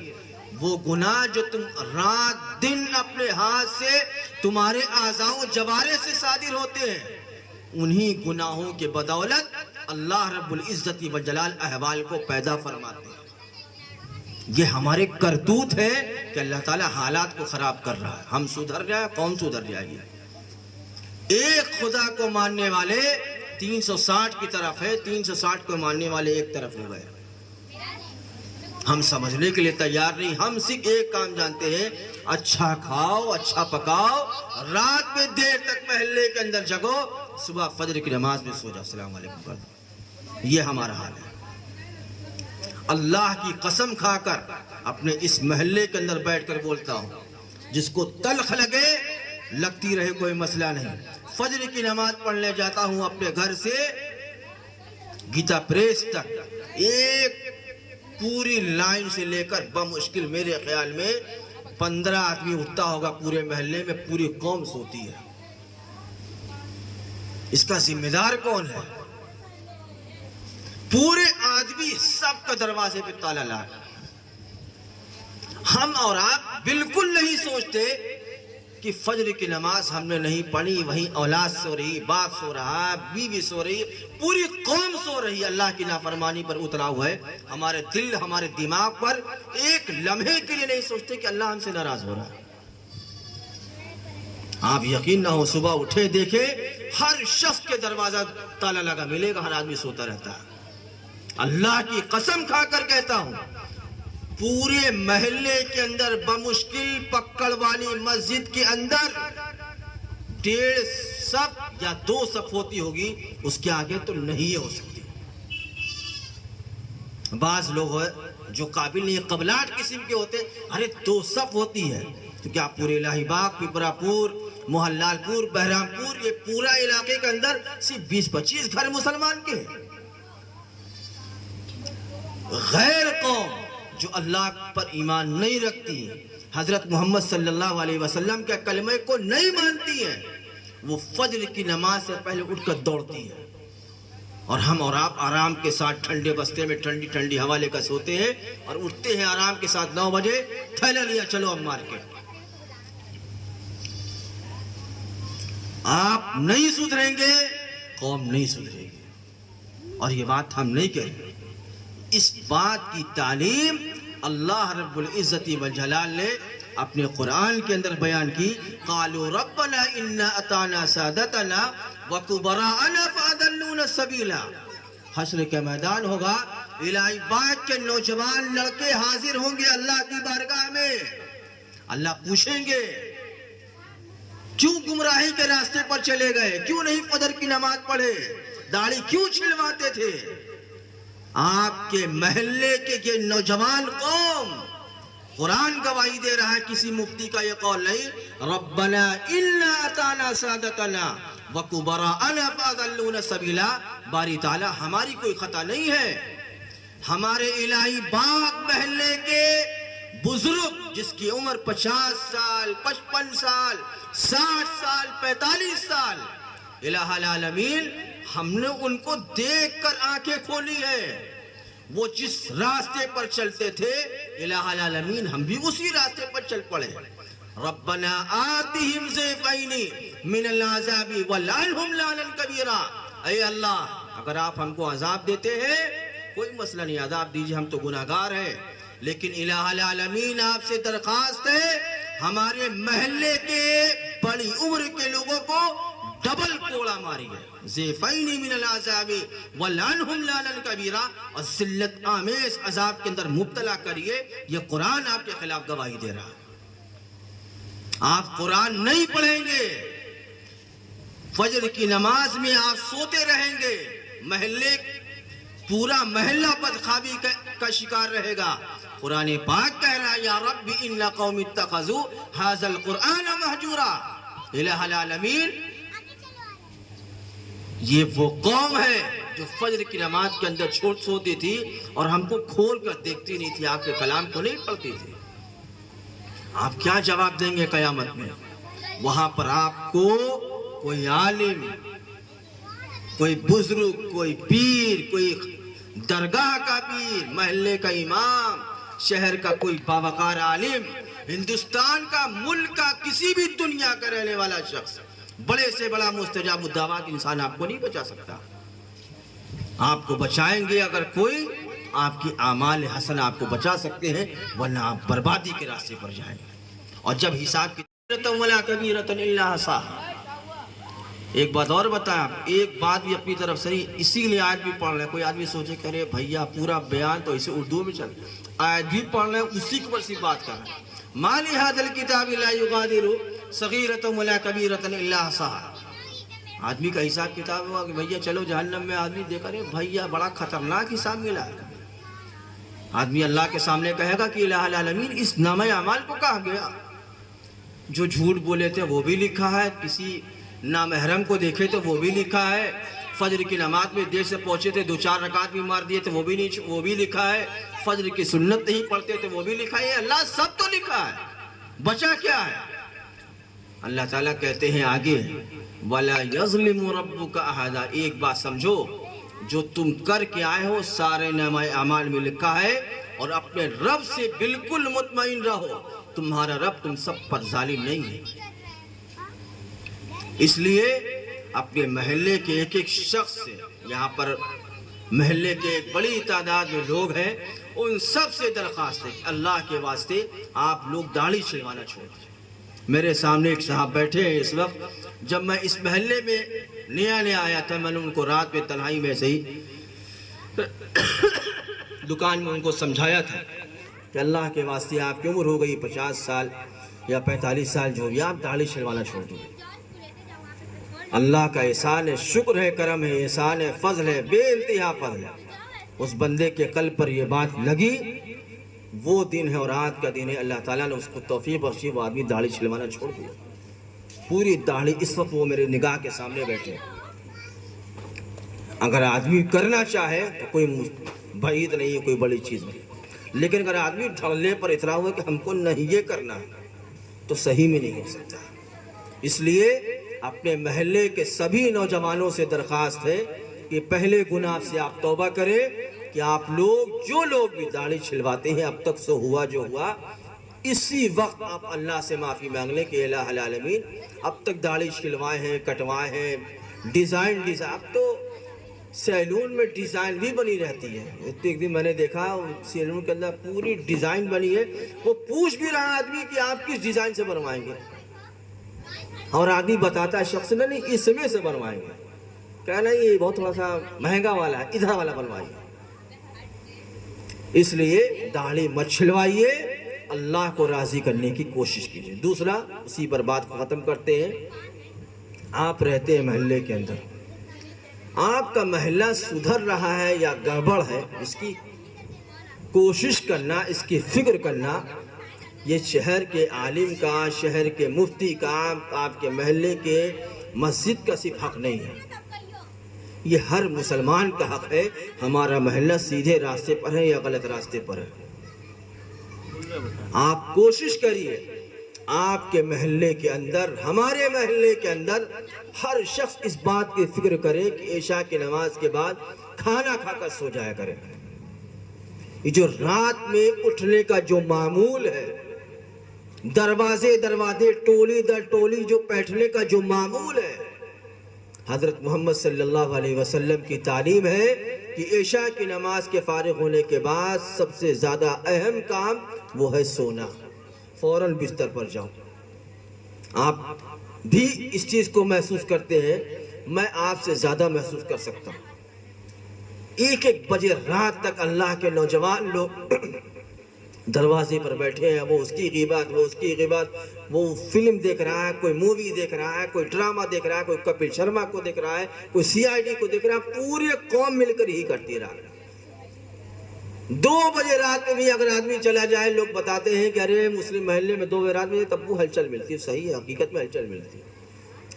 وہ گناہ جو تم رات دن اپنے ہاتھ سے تمہارے اعضاء و جوارح سے صادر ہوتے ہیں، انہی گناہوں کے بدولت اللہ رب العزت والجلال احوال کو پیدا فرماتے ہیں. یہ ہمارے کرتوت ہے کہ اللہ تعالیٰ حالات کو خراب کر رہا ہے. ہم سدھر جائیں، قوم سدھر جائے گی. ایک خدا کو ماننے والے 360 کی طرف ہے، 360 کو ماننے والے ایک طرف ہو گئے. ہم سمجھنے کے لیے تیار نہیں. ہم صرف ایک کام جانتے ہیں، اچھا کھاؤ، اچھا پکاؤ، رات میں دیر تک محلے کے اندر جگو، صبح فجر کی نماز میں سو جاؤ، السلام علیکم کر دو. یہ ہمارا حال ہے. اللہ کی قسم کھا کر اپنے اس محلے کے اندر بیٹھ کر بولتا ہوں، جس کو تلخ لگے لگتی رہے، کوئی مسئلہ نہیں. فجر کی نماز پڑھنے جاتا ہوں اپنے گھر سے گیتا پریس تک، ایک پوری لائن سے لے کر بمشکل میرے خیال میں 15 آدمی اٹھتا ہوگا پورے محلے میں، پوری قوم سوتی ہے. اس کا ذمہ دار کون ہے؟ پورے آدمی سب کا دروازے پہ تالا لگا. ہم اور آپ بالکل نہیں سوچتے کہ فجر کی نماز ہم نے نہیں پڑھی، وہیں اولاد سو رہی، باپ سو رہا، بیوی سو رہی، پوری قوم سو رہی، اللہ کی نافرمانی پر اترا ہوا ہے. ہمارے دل، ہمارے دماغ پر ایک لمحے کے لیے نہیں سوچتے کہ اللہ ہم سے ناراض ہو رہا ہے. آپ یقین نہ ہو، صبح اٹھے دیکھے ہر شخص کے دروازہ تالا لگا ملے گا، ہر آدمی سوتا رہتا ہے. اللہ کی قسم کھا کر کہتا ہوں، پورے محلے کے اندر بمشکل پکڑ والی مسجد کے اندر 1.5 صف یا 2 صف ہوتی ہوگی، اس کے آگے تو نہیں ہو سکتی. بعض لوگ جو قابل نہیں، قبلاٹ قسم کے ہوتے، ارے 2 صف ہوتی ہے تو کیا پورے الہی باغ، پپرا پور، محلال پور، بہرام پور، یہ پورا علاقے کے اندر صرف 20-25 گھر مسلمان کے ہیں. غیر قوم جو اللہ پر ایمان نہیں رکھتی، حضرت محمد صلی اللہ علیہ وسلم کے کلمہ کو نہیں مانتی ہے، وہ فجر کی نماز سے پہلے اٹھ کر دوڑتی ہے. اور ہم اور آپ آرام کے ساتھ ٹھنڈے بستے میں ٹھنڈی ٹھنڈی ہوا لے کر سوتے ہیں اور اٹھتے ہیں آرام کے ساتھ 9 بجے، تھیلا لیا چلو اب مارکیٹ. آپ نہیں سدھریں گے، قوم نہیں سدھرے گی. اور یہ بات ہم نہیں کہہ رہے، اس بات کی تعلیم اللہ رب العزت والجلال نے اپنے قرآن کے اندر بیان کی. قالوا ربنا انا اطعنا سادتنا وکبراءنا فاضلونا السبیل. حشر کا میدان ہوگا، الہی باغ کے نوجوان لڑکے حاضر ہوں گے اللہ کی بارگاہ میں. اللہ پوچھیں گے کیوں گمراہی کے راستے پر چلے گئے، کیوں نہیں فجر کی نماز پڑھے، داڑھی کیوں چھلواتے تھے. آپ کے محلے کے یہ نوجوان قوم، قرآن گواہی دے رہا ہے، کسی مفتی کا یہ قول نہیں. ربنا انا اطعنا سادتنا وکبراءنا فاضلونا السبیل. باری تعالی ہماری کوئی خطا نہیں ہے. ہمارے الہی باغ محلے کے بزرگ جس کی عمر 50 سال، 55 سال، 60 سال، 45 سال، الہ العالمین ہم نے ان کو دیکھ کر آنکھیں کھولی ہے. وہ جس راستے پر چلتے تھے، الہ العالمین ہم بھی اسی راستے پر چل پڑے. ربنا آتہم ضعفین من العذاب ولعنہم لعنا کبیرا. اے اللہ، اگر آپ ہم کو عذاب دیتے ہیں کوئی مسئلہ نہیں، عذاب دیجئے، ہم تو گناہگار ہیں، لیکن الہ العالمین آپ سے درخواست ہے ہمارے محلے کے بڑی عمر کے لوگوں کو ڈبل کوڑا ماری ہے. ضعفین من العذاب ولعنہم لعنا کبیرا. اور ذلت آمیز عذاب کے اندر مبتلا کریے. یہ قرآن آپ کے خلاف گواہی دے رہا ہے. آپ قرآن نہیں پڑھیں گے، فجر کی نماز میں آپ سوتے رہیں گے، محلے پورا محلہ بدخوابی کا شکار رہے گا. قرآن پاک کہہ رہا ہے یا رب ان قوم اتخذوا ھذا القرآن مہجورا. الہ العالمین یہ وہ قوم ہے جو فجر کی نماز کے اندر چھوڑ سوتی تھی اور ہم کو کھول کر دیکھتی نہیں تھی، آپ کے کلام کو نہیں پڑھتی تھی. آپ کیا جواب دیں گے قیامت میں؟ وہاں پر آپ کو کوئی عالم، کوئی بزرگ، کوئی پیر، کوئی درگاہ کا پیر، محلے کا امام، شہر کا کوئی باوقار عالم، ہندوستان کا، ملک کا، کسی بھی دنیا کا رہنے والا شخص، بڑے سے بڑا مستجاب الدعوات انسان آپ کو نہیں بچا سکتا۔ آپ کو بچائیں گے اگر کوئی، آپ کی اعمال حسنہ آپ کو بچا سکتے ہیں، ورنہ آپ بربادی کے راستے پر جائیں گے۔ اور جب حساب کی وَلَا كَبِيرَةً إِلَّا أَحْصَاهَا، ایک بات اور بتایا، ایک بات بھی اپنی طرف سے نہیں، اسی لیے آیت بھی پڑھ رہے ہیں۔ کوئی آدمی سوچے کہ ارے بھیا پورا بیان تو اسے اردو میں چل، آیت بھی پڑھ رہے ہیں، اسی کے اوپر سی بات کر رہے ہیں۔ مَا لِهَذَا الْكِتَابِ لَا يُغَادِرُ صَغِيرَةً وَلَا كَبِيرَةً إِلَّا أَحْصَاهَا۔ آدمی کا حساب کتاب ہوا کہ بھیا چلو جہنم میں، آدمی دیکھ رہے بھیا بڑا خطرناک حساب ملا ہے۔ آدمی اللہ کے سامنے کہے گا کہ الہ العالمین اس نامہ اعمال کو کہا گیا، جو جھوٹ بولے تھے وہ بھی لکھا ہے، کسی نامحرم کو دیکھے تو وہ بھی لکھا ہے، فجر کی نماز میں دیر سے پہنچے تھے 2-4 رکعت بھی مار دیے تھے وہ بھی لکھا ہے، فجر کی سنت نہیں پڑھتے تھے وہ بھی لکھا ہے۔ اللہ سب تو لکھا ہے، بچا کیا ہے؟ اللہ تعالیٰ کہتے ہیں آگے وَلَا يَظْلِمُ رَبُّكَ أَحَدًا، ایک بات سمجھو، جو تم کر کے آئے ہو سارے نامہ اعمال میں لکھا ہے، اور اپنے رب سے بالکل مطمئن رہو، تمہارا رب تم سب پر ظالم نہیں ہے۔ اس لیے اپنے محلے کے ایک ایک شخص سے، یہاں پر محلے کے ایک بڑی تعداد میں لوگ ہیں، ان سب سے درخواست ہے کہ اللہ کے واسطے آپ لوگ داڑھی چھلوانا چھوڑ دیں۔ میرے سامنے ایک صاحب بیٹھے ہیں اس وقت، جب میں اس محلے میں نیا آیا تھا، میں نے ان کو رات میں تنہائی میں سے ہی دکان میں ان کو سمجھایا تھا کہ اللہ کے واسطے آپ کی عمر ہو گئی 50 سال یا 45 سال جو بھی، آپ داڑھی چھلوانا چھوڑ دیں۔ اللہ کا احسان ہے، شکر ہے، کرم ہے، احسان ہے، فضل ہے، بے انتہا فضل ہے۔ اس بندے کے قلب پر یہ بات لگی، وہ دن ہے اور آج کا دن ہے، اللہ تعالیٰ نے اس کو توفیق بخشی، وہ آدمی داڑھی چھلوانا چھوڑ دیا، پوری داڑھی۔ اس وقت وہ میرے نگاہ کے سامنے بیٹھے۔ اگر آدمی کرنا چاہے تو کوئی بعید نہیں ہے، کوئی بڑی چیز نہیں، لیکن اگر آدمی ڈھلنے پر اترا ہوا کہ ہم کو نہیں یہ کرنا تو صحیح میں نہیں ہو سکتا۔ اس لیے اپنے محلے کے سبھی نوجوانوں سے درخواست ہے کہ پہلے گناہ سے آپ توبہ کریں، کہ آپ لوگ جو لوگ بھی داڑھی چھلواتے ہیں اب تک سے ہوا جو ہوا، اسی وقت آپ اللہ سے معافی مانگ لیں کہ الہ العالمین اب تک داڑھی چھلوائے ہیں، کٹوائے ہیں، ڈیزائن اب تو سیلون میں ڈیزائن بھی بنی رہتی ہے۔ ایک دن میں نے دیکھا سیلون کے اندر پوری ڈیزائن بنی ہے، وہ پوچھ بھی رہا آدمی کہ آپ کس ڈیزائن سے بنوائیں گے، اور آدمی بتاتا ہے شخص نے نہیں اس میں سے بنوائیں گے، کہنا یہ بہت تھوڑا سا مہنگا والا ہے، ادھر والا بنوائیے۔ اس لیے داڑھی مت چھلوائیے، اللہ کو راضی کرنے کی کوشش کیجیے۔ دوسرا، اسی پر بات کو ختم کرتے ہیں، آپ رہتے ہیں محلے کے اندر، آپ کا محلہ سدھر رہا ہے یا گڑبڑ ہے، اس کی کوشش کرنا، اس کی فکر کرنا، یہ شہر کے عالم کا، شہر کے مفتی کا، آپ کے محلے کے مسجد کا صرف حق نہیں ہے، یہ ہر مسلمان کا حق ہے۔ ہمارا محلہ سیدھے راستے پر ہے یا غلط راستے پر ہے؟ آپ کوشش کریے آپ کے محلے کے اندر، ہمارے محلے کے اندر ہر شخص اس بات کی فکر کرے کہ عشاء کی نماز کے بعد کھانا کھا کر سو جایا کرے۔ یہ جو رات میں اٹھنے کا جو معمول ہے، دروازے ٹولی در ٹولی جو بیٹھنے کا جو معمول ہے، حضرت محمد صلی اللہ علیہ وسلم کی تعلیم ہے کہ عشاء کی نماز کے فارغ ہونے کے بعد سب سے زیادہ اہم کام وہ ہے سونا، فوراً بستر پر جاؤ۔ آپ بھی اس چیز کو محسوس کرتے ہیں، میں آپ سے زیادہ محسوس کر سکتا ہوں۔ 1 بجے رات تک اللہ کے نوجوان لوگ دروازے پر بیٹھے ہیں، وہ اس کی غیبت، وہ فلم دیکھ رہا ہے، کوئی مووی دیکھ رہا ہے، کوئی ڈرامہ دیکھ رہا ہے، کوئی کپل شرما کو دیکھ رہا ہے، کوئی CID کو دیکھ رہا ہے، پوری قوم مل کر ہی کرتی رہا۔ 2 بجے رات میں بھی اگر آدمی چلا جائے، لوگ بتاتے ہیں کہ ارے مسلم محلے میں 2 بجے رات میں تب وہ ہلچل ملتی ہے، صحیح ہے، حقیقت میں ہلچل ملتی ہے،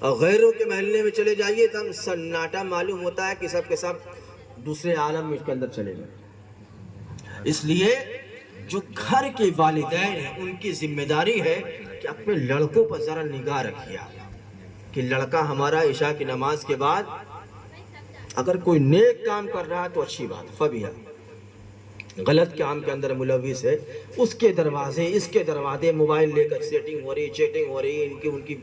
اور غیروں کے محلے میں چلے جائیے تو سناٹا معلوم ہوتا ہے کہ سب کے سب دوسرے عالم میں اس کے اندر چلے گئے۔ اس لیے جو گھر کے والدین ہیں ان کی ذمہ داری ہے کہ اپنے لڑکوں پر ذرا نگاہ رکھیے کہ لڑکا ہمارا عشاء کی نماز کے بعد اگر کوئی نیک کام کر رہا ہے تو اچھی بات، فبیہ غلط کام کے اندر ملوث ہے، اس کے دروازے موبائل لے کر سیٹنگ ہو رہی، چیٹنگ ہو رہی ہے، ان کی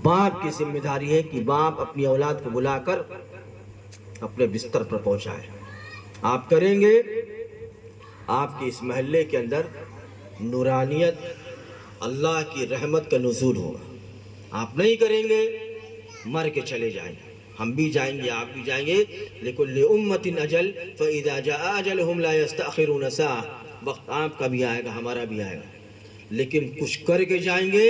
باپ کی ذمہ داری ہے کہ باپ اپنی اولاد کو بلا کر اپنے بستر پر پہنچائے۔ آپ کریں گے، آپ کے اس محلے کے اندر نورانیت، اللہ کی رحمت کا نزول ہوگا۔ آپ نہیں کریں گے، مر کے چلے جائیں گے، ہم بھی جائیں گے، آپ بھی جائیں گے۔ لِكُلِّ أُمَّةٍ أَجَلٌ فَإِذَا جَاءَ أَجَلُهُمْ لَا يَسْتَأْخِرُونَ سَاعَةً، وقت آپ کا بھی آئے گا، ہمارا بھی آئے گا، لیکن کچھ کر کے جائیں گے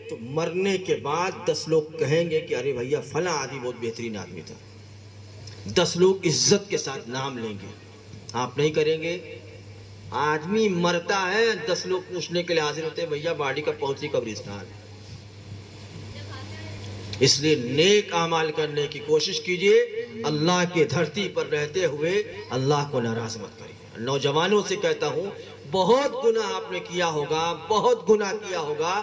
تو مرنے کے بعد 10 لوگ کہیں گے کہ ارے بھیا فلاں آدمی بہت بہترین آدمی تھا، 10 لوگ عزت کے ساتھ نام لیں گے۔ آپ نہیں کریں گے، آدمی مرتا ہے 10 لوگ پوچھنے کے لیے حاضر ہوتے ہیں بھیا باڈی کا پہنچی قبرستان۔ اس لیے نیک اعمال کرنے کی کوشش کیجئے، اللہ کے دھرتی پر رہتے ہوئے اللہ کو ناراض مت کریے۔ نوجوانوں سے کہتا ہوں، بہت گناہ آپ نے کیا ہوگا، بہت گناہ کیا ہوگا،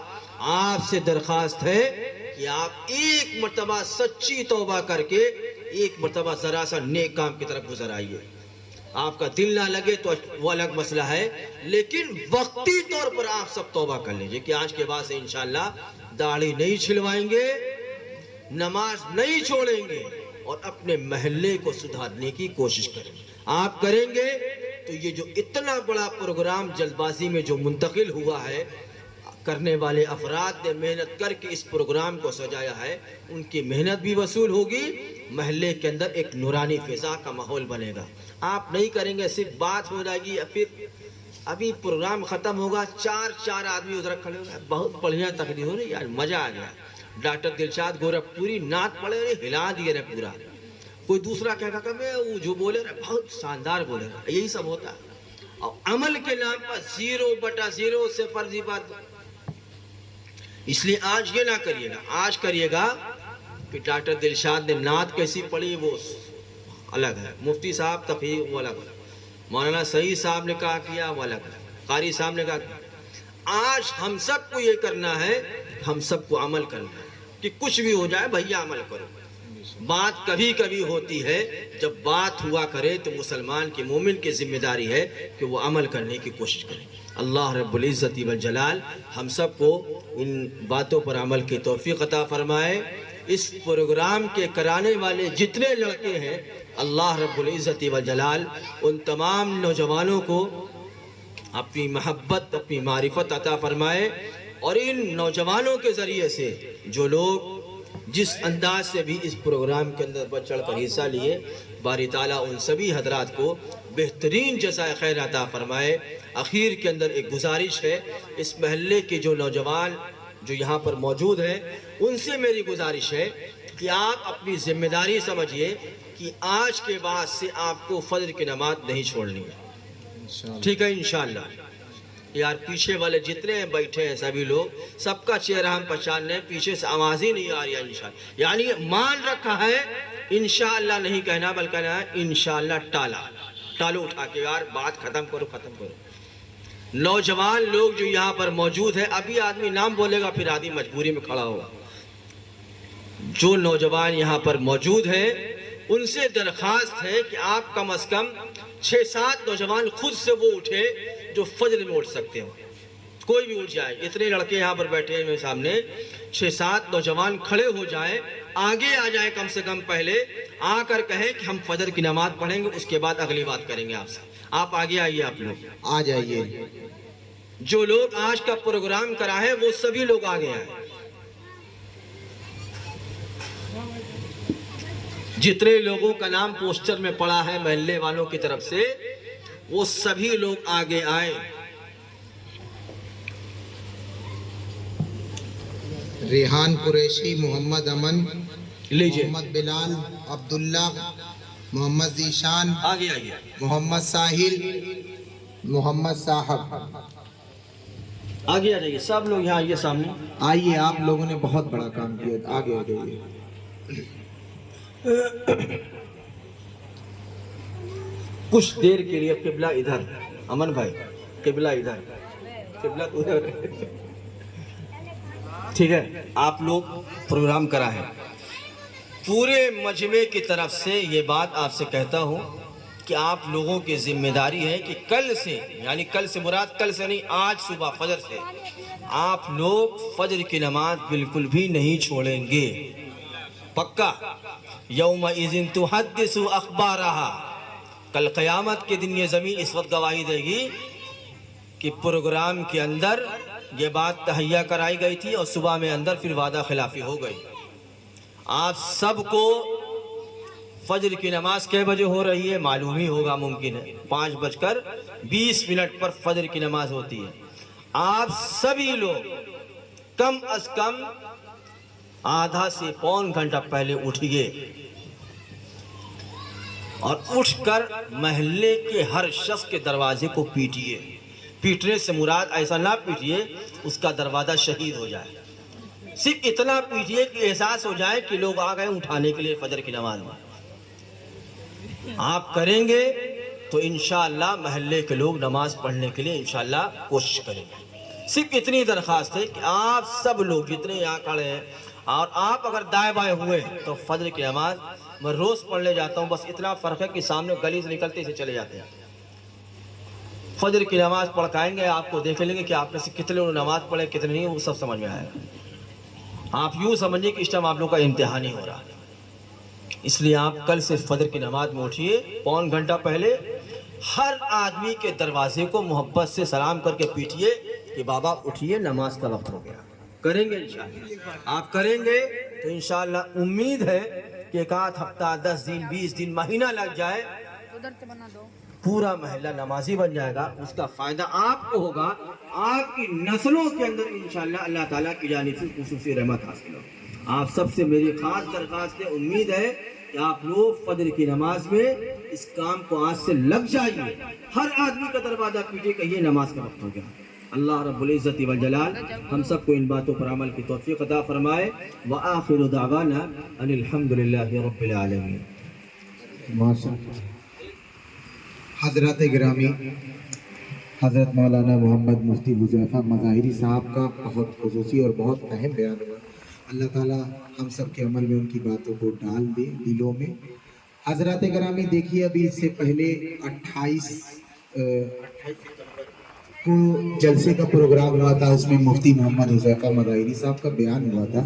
آپ سے درخواست ہے کہ آپ ایک مرتبہ سچی توبہ کر کے ایک مرتبہ ذرا سا نیک کام کی طرف گزر آئیے۔ آپ کا دل نہ لگے تو وہ الگ مسئلہ ہے، لیکن وقتی طور پر آپ سب توبہ کر لیجئے کہ آج کے بعد سے انشاءاللہ داڑھی نہیں چھلوائیں گے، نماز نہیں چھوڑیں گے، اور اپنے محلے کو سدھارنے کی کوشش کریں گے۔ آپ کریں گے تو یہ جو اتنا بڑا پروگرام جلد بازی میں جو منتقل ہوا ہے، کرنے والے افراد نے محنت کر کے اس پروگرام کو سجایا ہے، ان کی محنت بھی وصول ہوگی، محلے کے اندر ایک نورانی فضا کا ماحول بنے گا۔ آپ نہیں کریں گے، صرف بات ہو جائے گی، پھر ابھی پروگرام ختم ہوگا، چار آدمی ادھر کھڑے ہو گئے، بہت بڑھیا تقریر ہو رہی ہے، مزہ آ گیا، ڈاکٹر دلشاد گورکھپوری نعت پڑھے رہے، ہلا دیے رہے پورا۔ کوئی دوسرا کہے گا کہ وہ جو بولے رہے بہت شاندار بولے رہے، یہی سب ہوتا ہے۔ اور عمل کے نام پر 0/0 سے فرضی بات، اس لیے آج یہ نہ کریے گا، آج کریے گا کہ ڈاکٹر دلشاد نے نعت کیسی پڑھی وہ الگ ہے، مفتی صاحب تفہیم وہ الگ ہے، مولانا سعید صاحب نے کہا کیا وہ الگ ہے، قاری صاحب نے کہا کیا۔ آج ہم سب کو یہ کرنا ہے، ہم سب کو عمل کرنا ہے کہ کچھ بھی ہو جائے بھیا عمل کرو۔ بات کبھی کبھی ہوتی ہے، جب بات ہوا کرے تو مسلمان کے مومن کی ذمہ داری ہے کہ وہ عمل کرنے کی کوشش کرے۔ اللہ رب العزت والجلال ہم سب کو ان باتوں پر عمل کی توفیق عطا فرمائے۔ اس پروگرام کے کرانے والے جتنے لڑکے ہیں، اللہ رب العزت والجلال ان تمام نوجوانوں کو اپنی محبت، اپنی معرفت عطا فرمائے، اور ان نوجوانوں کے ذریعے سے جو لوگ جس انداز سے بھی اس پروگرام کے اندر بڑھ چڑھ کر حصہ لیے، باری تعالیٰ ان سبھی حضرات کو بہترین جزائے خیر عطا فرمائے۔ اخیر کے اندر ایک گزارش ہے، اس محلے کے جو نوجوان جو یہاں پر موجود ہیں، ان سے میری گزارش ہے کہ آپ اپنی ذمہ داری سمجھیے کہ آج کے بعد سے آپ کو فجر کی نماز نہیں چھوڑنی ہے، ٹھیک ہے انشاءاللہ۔ یار پیچھے والے جتنے بیٹھے ہیں سبھی لوگ، سب کا چہرہ ہم پہچان رہے ہیں، پیچھے سے آواز ہی نہیں آ رہی ہے انشاءاللہ، یعنی مان رکھا ہے انشاءاللہ نہیں کہنا بلکہ کہنا ہے انشاءاللہ ٹالو اٹھا کے، یار بات ختم کرو۔ نوجوان لوگ جو یہاں پر موجود ہیں، ابھی آدمی نام بولے گا پھر آدمی مجبوری میں کھڑا ہوگا۔ جو نوجوان یہاں پر موجود ہیں ان سے درخواست ہے کہ آپ کم از کم 6-7 نوجوان خود سے وہ اٹھے جو فجر میں اٹھ سکتے ہو، کوئی بھی اٹھ جائے۔ اتنے لڑکے یہاں پر بیٹھے ہیں میرے سامنے، 6-7 نوجوان کھڑے ہو جائیں، آگے آ جائیں، کم سے کم پہلے آ کر کہیں کہ ہم فجر کی نماز پڑھیں گے، اس کے بعد اگلی بات کریں گے آپ سے۔ آپ آگے آئیے، آپ لوگ آ جائیے۔ جو لوگ آج کا پروگرام کرا ہے وہ سبھی لوگ آگے آئیں۔ جتنے لوگوں کا نام پوسٹر میں پڑا ہے محلے والوں کی طرف سے، وہ سبھی لوگ آگے آئیں۔ ریحان قریشی، محمد امن، لیجئے محمد بلال، عبداللہ، محمد ذیشان، آگے آئیے، محمد ساحل، محمد صاحب، آگے آ جائیے سب لوگ یہاں آئیے سامنے۔ آئیے، آپ لوگوں نے بہت بڑا کام کیا، آگے آ جائیے۔ کچھ دیر کے لیے قبلہ ادھر، امن بھائی قبلہ ادھر، قبلہ ادھر. ٹھیک ہے، آپ لوگ پروگرام کرا ہے. پورے مجمع کی طرف سے یہ بات آپ سے کہتا ہوں کہ آپ لوگوں کی ذمہ داری ہے کہ کل سے، یعنی کل سے مراد کل سے نہیں، آج صبح فجر سے آپ لوگ فجر کی نماز بالکل بھی نہیں چھوڑیں گے. پکا. یومئذ تحدث اخبارہا، کل قیامت کے دن یہ زمین اس وقت گواہی دے گی کہ پروگرام کے اندر یہ بات تہیہ کرائی گئی تھی اور صبح میں اندر پھر وعدہ خلافی ہو گئی. آپ سب کو فجر کی نماز کئے بجے ہو رہی ہے معلوم ہی ہوگا، ممکن ہے 5:20 پر فجر کی نماز ہوتی ہے. آپ سبھی لوگ کم از کم آدھا سے پون گھنٹہ پہلے اٹھیے اور اٹھ کر محلے کے ہر شخص کے دروازے کو پیٹیے. پیٹنے سے مراد ایسا نہ پیٹیے اس کا دروازہ شہید ہو جائے، صرف اتنا پیٹیے کہ احساس ہو جائے کہ لوگ آ گئے اٹھانے کے لیے فجر کی نماز میں. آپ کریں گے تو انشاءاللہ محلے کے لوگ نماز پڑھنے کے لیے انشاءاللہ کوشش کریں گے. صرف اتنی درخواست ہے کہ آپ سب لوگ جتنے یہاں کھڑے ہیں، اور آپ اگر دائیں بائیں ہوئے تو فجر کی نماز میں روز پڑھ لے جاتا ہوں، بس اتنا فرق ہے کہ سامنے گلی سے نکلتے سے چلے جاتے ہیں. فجر کی نماز پڑھائیں گے، آپ کو دیکھ لیں گے کہ آپ میں سے کتنے لوگ نماز پڑھے کتنے نہیں، وہ سب سمجھ میں آئے گا. آپ یوں سمجھیں کہ اس ٹائم آپ لوگوں کا امتحان ہی ہو رہا ہے. اس لیے آپ کل سے فجر کی نماز میں اٹھیے پون گھنٹہ پہلے، ہر آدمی کے دروازے کو محبت سے سلام کر کے پیٹیے کہ بابا اٹھیے نماز کا وقت ہو گیا. کریں گے انشاءاللہ. آپ کریں گے تو انشاءاللہ امید ہے کہ ایک آدھ ہفتہ 10 دن 20 دن مہینہ لگ جائے پورا محلہ نمازی بن جائے گا. اس کا فائدہ آپ کو ہوگا، آپ کی نسلوں کے اندر انشاءاللہ اللہ تعالیٰ کی جانب سے خصوصی رحمت حاصل ہو. آپ سب سے میری خاص درخواست ہے، امید ہے کہ آپ لوگ فجر کی نماز میں اس کام کو آج سے لگ جائیے. ہر آدمی کا دروازہ پیٹے کہیے نماز کا وقت ہو گیا. اللہ رب العزت والجلال ہم سب کو ان باتوں پر عمل کی توفیق عطا فرمائے. وآخر دعوانا ان الحمدللہ رب العالمین. ماشاءاللہ. حضرات گرامی، حضرت مولانا محمد مفتی حذیفہ مظاہری صاحب کا بہت خصوصی اور بہت اہم بیان ہوا. اللہ تعالیٰ ہم سب کے عمل میں ان کی باتوں کو ڈال دے دلوں میں. حضرات گرامی دیکھیے، ابھی اس سے پہلے 28 کو جلسے کا پروگرام ہوا تھا، اس میں مفتی محمد حذیفہ مظاہری صاحب کا بیان ہوا تھا،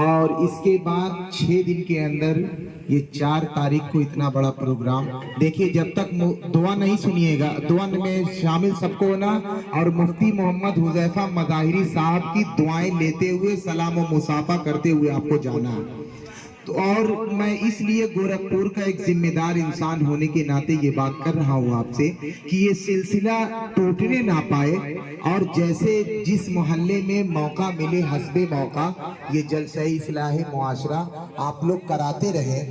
اور اس کے بعد 6 دن کے اندر یہ 4 تاریخ کو اتنا بڑا پروگرام. دیکھیے جب تک دعا نہیں سنیے گا، دعا میں شامل سب کو ہونا، اور مفتی محمد حذیفہ مظاہری صاحب کی دعائیں لیتے ہوئے سلام و مصافحہ کرتے ہوئے آپ کو جانا. تو اور میں اس لیے گورکھپور کا ایک ذمہ دار انسان ہونے کے ناطے یہ بات کر رہا ہوں آپ سے کہ یہ سلسلہ ٹوٹنے نہ پائے، اور جیسے جس محلے میں موقع ملے حسب موقع یہ جلسہ اصلاح معاشرہ آپ لوگ کراتے رہے.